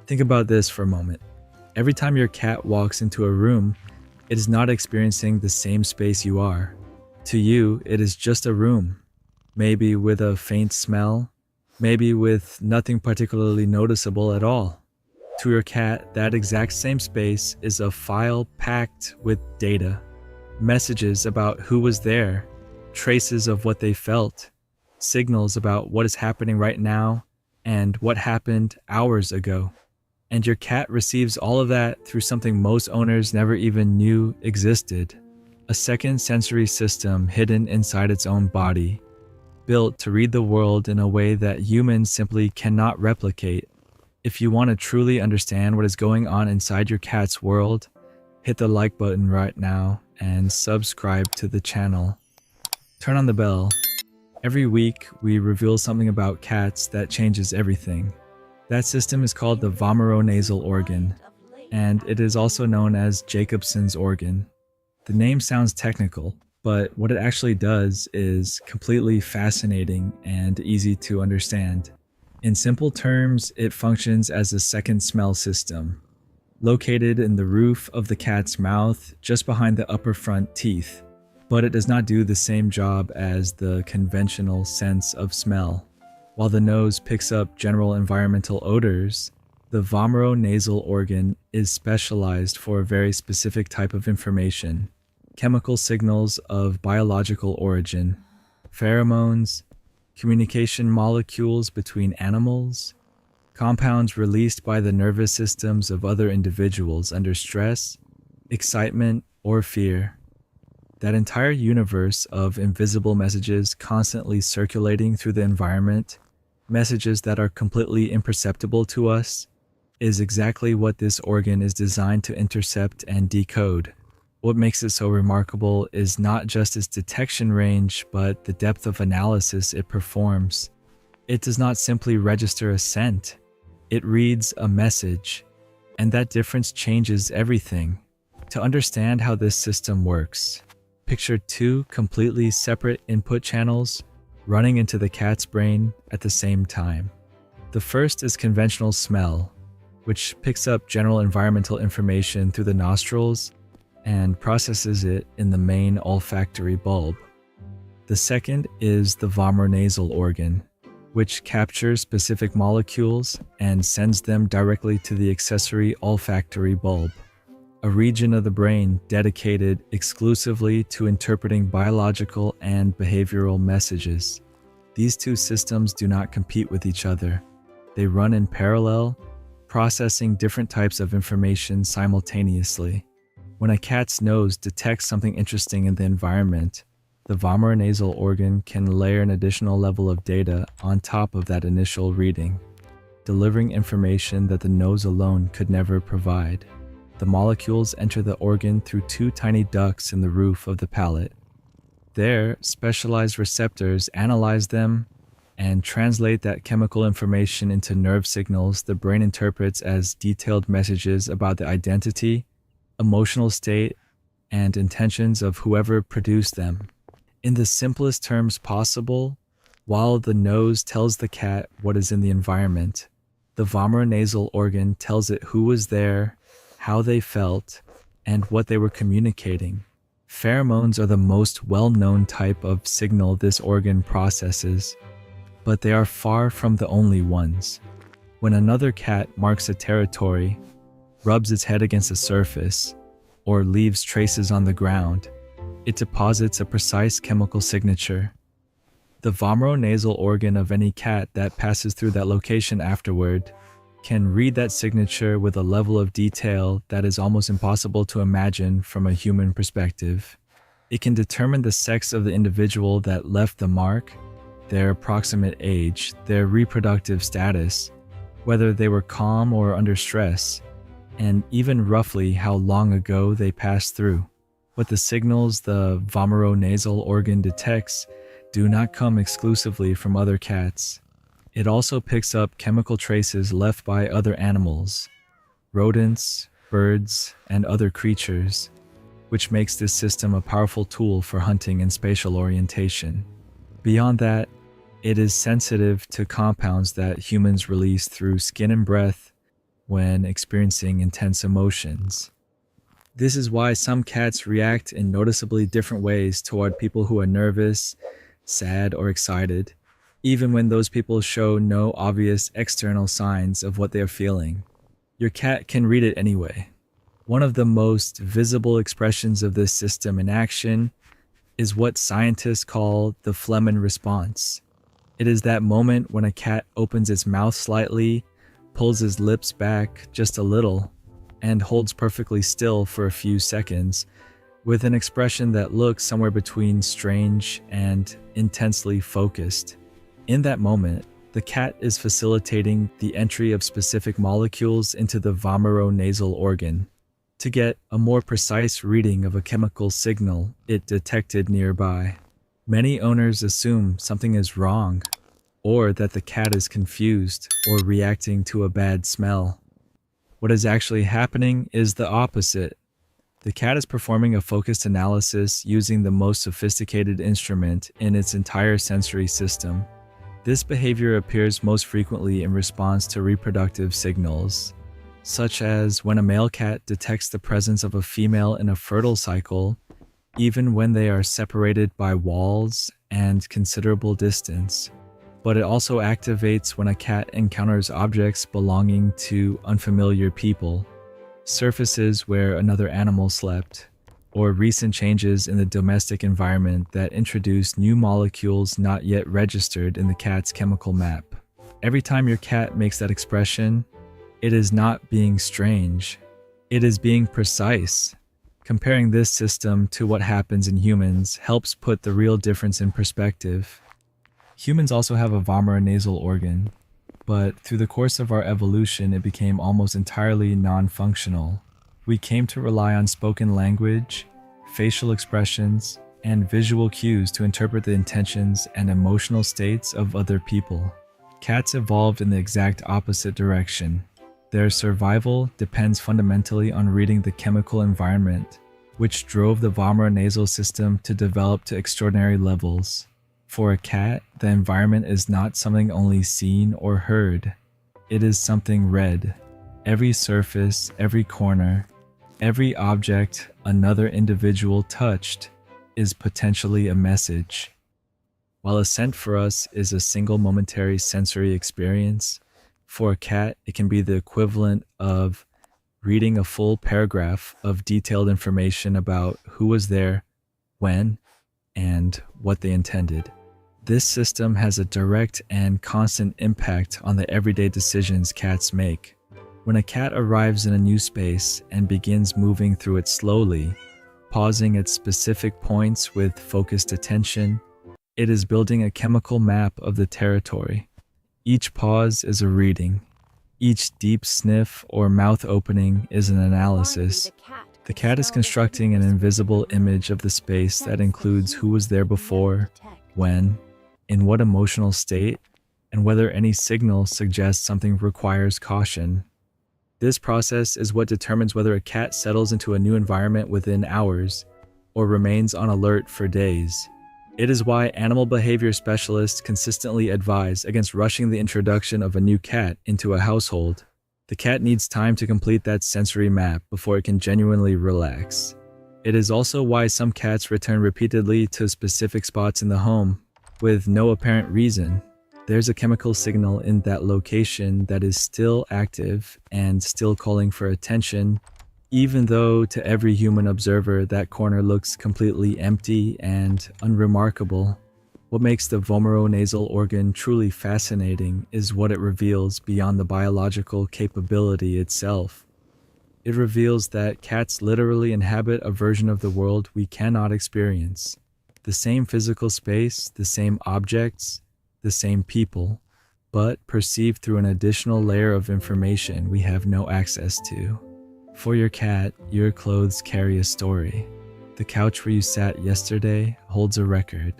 Think about this for a moment. Every time your cat walks into a room, it is not experiencing the same space you are. To you, it is just a room, maybe with a faint smell, maybe with nothing particularly noticeable at all. To your cat, that exact same space is a file packed with data, messages about who was there, traces of what they felt, signals about what is happening right now, and what happened hours ago. And your cat receives all of that through something most owners never even knew existed. A second sensory system hidden inside its own body, built to read the world in a way that humans simply cannot replicate. If you want to truly understand what is going on inside your cat's world, hit the like button right now and subscribe to the channel. Turn on the bell. Every week, we reveal something about cats that changes everything. That system is called the vomeronasal organ, and it is also known as Jacobson's organ. The name sounds technical, but what it actually does is completely fascinating and easy to understand. In simple terms, it functions as a second smell system, located in the roof of the cat's mouth just behind the upper front teeth, but it does not do the same job as the conventional sense of smell. While the nose picks up general environmental odors, the vomeronasal organ is specialized for a very specific type of information: chemical signals of biological origin, pheromones, communication molecules between animals, compounds released by the nervous systems of other individuals under stress, excitement, or fear. That entire universe of invisible messages constantly circulating through the environment, messages that are completely imperceptible to us, is exactly what this organ is designed to intercept and decode. What makes it so remarkable is not just its detection range, but the depth of analysis it performs. It does not simply register a scent, it reads a message, and that difference changes everything. To understand how this system works, picture two completely separate input channels running into the cat's brain at the same time. The first is conventional smell, which picks up general environmental information through the nostrils and processes it in the main olfactory bulb. The second is the vomeronasal organ, which captures specific molecules and sends them directly to the accessory olfactory bulb, a region of the brain dedicated exclusively to interpreting biological and behavioral messages. These two systems do not compete with each other. They run in parallel, processing different types of information simultaneously. When a cat's nose detects something interesting in the environment, the vomeronasal organ can layer an additional level of data on top of that initial reading, delivering information that the nose alone could never provide. The molecules enter the organ through two tiny ducts in the roof of the palate. There, specialized receptors analyze them and translate that chemical information into nerve signals the brain interprets as detailed messages about the identity, emotional state, and intentions of whoever produced them. In the simplest terms possible, while the nose tells the cat what is in the environment, the vomeronasal organ tells it who was there, how they felt, and what they were communicating. Pheromones are the most well-known type of signal this organ processes, but they are far from the only ones. When another cat marks a territory, rubs its head against a surface, or leaves traces on the ground, it deposits a precise chemical signature. The vomeronasal organ of any cat that passes through that location afterward can read that signature with a level of detail that is almost impossible to imagine from a human perspective. It can determine the sex of the individual that left the mark, their approximate age, their reproductive status, whether they were calm or under stress, and even roughly how long ago they passed through. But the signals the vomeronasal organ detects do not come exclusively from other cats. It also picks up chemical traces left by other animals, rodents, birds, and other creatures, which makes this system a powerful tool for hunting and spatial orientation. Beyond that, it is sensitive to compounds that humans release through skin and breath, when experiencing intense emotions. This is why some cats react in noticeably different ways toward people who are nervous, sad, or excited, even when those people show no obvious external signs of what they're feeling. Your cat can read it anyway. One of the most visible expressions of this system in action is what scientists call the Flehmen response. It is that moment when a cat opens its mouth slightly, pulls his lips back just a little, and holds perfectly still for a few seconds, with an expression that looks somewhere between strange and intensely focused. In that moment, the cat is facilitating the entry of specific molecules into the vomeronasal organ to get a more precise reading of a chemical signal it detected nearby. Many owners assume something is wrong, or that the cat is confused or reacting to a bad smell. What is actually happening is the opposite. The cat is performing a focused analysis using the most sophisticated instrument in its entire sensory system. This behavior appears most frequently in response to reproductive signals, such as when a male cat detects the presence of a female in a fertile cycle, even when they are separated by walls and considerable distance. But it also activates when a cat encounters objects belonging to unfamiliar people, surfaces where another animal slept, or recent changes in the domestic environment that introduce new molecules not yet registered in the cat's chemical map. Every time your cat makes that expression, it is not being strange. It is being precise. Comparing this system to what happens in humans helps put the real difference in perspective. Humans also have a vomeronasal organ, but through the course of our evolution, it became almost entirely non-functional. We came to rely on spoken language, facial expressions, and visual cues to interpret the intentions and emotional states of other people. Cats evolved in the exact opposite direction. Their survival depends fundamentally on reading the chemical environment, which drove the vomeronasal system to develop to extraordinary levels. For a cat, the environment is not something only seen or heard. It is something read. Every surface, every corner, every object another individual touched is potentially a message. While a scent for us is a single momentary sensory experience, for a cat it can be the equivalent of reading a full paragraph of detailed information about who was there, when, and what they intended. This system has a direct and constant impact on the everyday decisions cats make. When a cat arrives in a new space and begins moving through it slowly, pausing at specific points with focused attention, it is building a chemical map of the territory. Each pause is a reading. Each deep sniff or mouth opening is an analysis. The cat is constructing an invisible image of the space that includes who was there before, when, in what emotional state, and whether any signal suggests something requires caution. This process is what determines whether a cat settles into a new environment within hours or remains on alert for days. It is why animal behavior specialists consistently advise against rushing the introduction of a new cat into a household. The cat needs time to complete that sensory map before it can genuinely relax. It is also why some cats return repeatedly to specific spots in the home with no apparent reason. There's a chemical signal in that location that is still active and still calling for attention, even though to every human observer that corner looks completely empty and unremarkable. What makes the vomeronasal organ truly fascinating is what it reveals beyond the biological capability itself. It reveals that cats literally inhabit a version of the world we cannot experience. The same physical space, the same objects, the same people, but perceived through an additional layer of information we have no access to. For your cat, your clothes carry a story. The couch where you sat yesterday holds a record.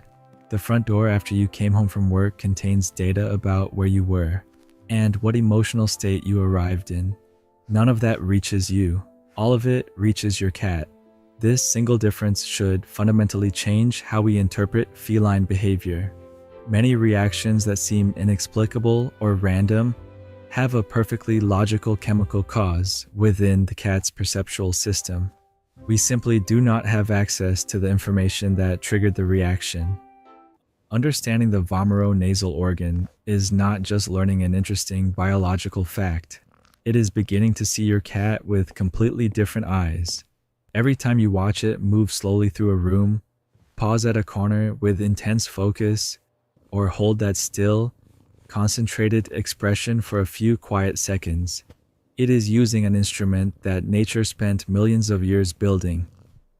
The front door after you came home from work contains data about where you were and what emotional state you arrived in. None of that reaches you. All of it reaches your cat. This single difference should fundamentally change how we interpret feline behavior. Many reactions that seem inexplicable or random have a perfectly logical chemical cause within the cat's perceptual system. We simply do not have access to the information that triggered the reaction. Understanding the vomeronasal organ is not just learning an interesting biological fact. It is beginning to see your cat with completely different eyes. Every time you watch it move slowly through a room, pause at a corner with intense focus, or hold that still, concentrated expression for a few quiet seconds, it is using an instrument that nature spent millions of years building.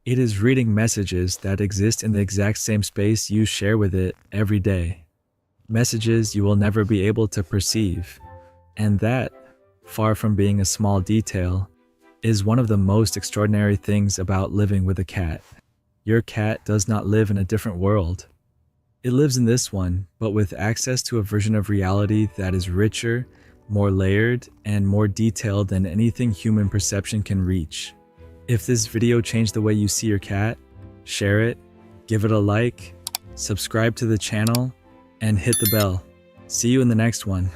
It is reading messages that exist in the exact same space you share with it every day. Messages you will never be able to perceive. And that, far from being a small detail, is one of the most extraordinary things about living with a cat. Your cat does not live in a different world. It lives in this one, but with access to a version of reality that is richer, more layered, and more detailed than anything human perception can reach. If this video changed the way you see your cat, share it, give it a like, subscribe to the channel, and hit the bell. See you in the next one.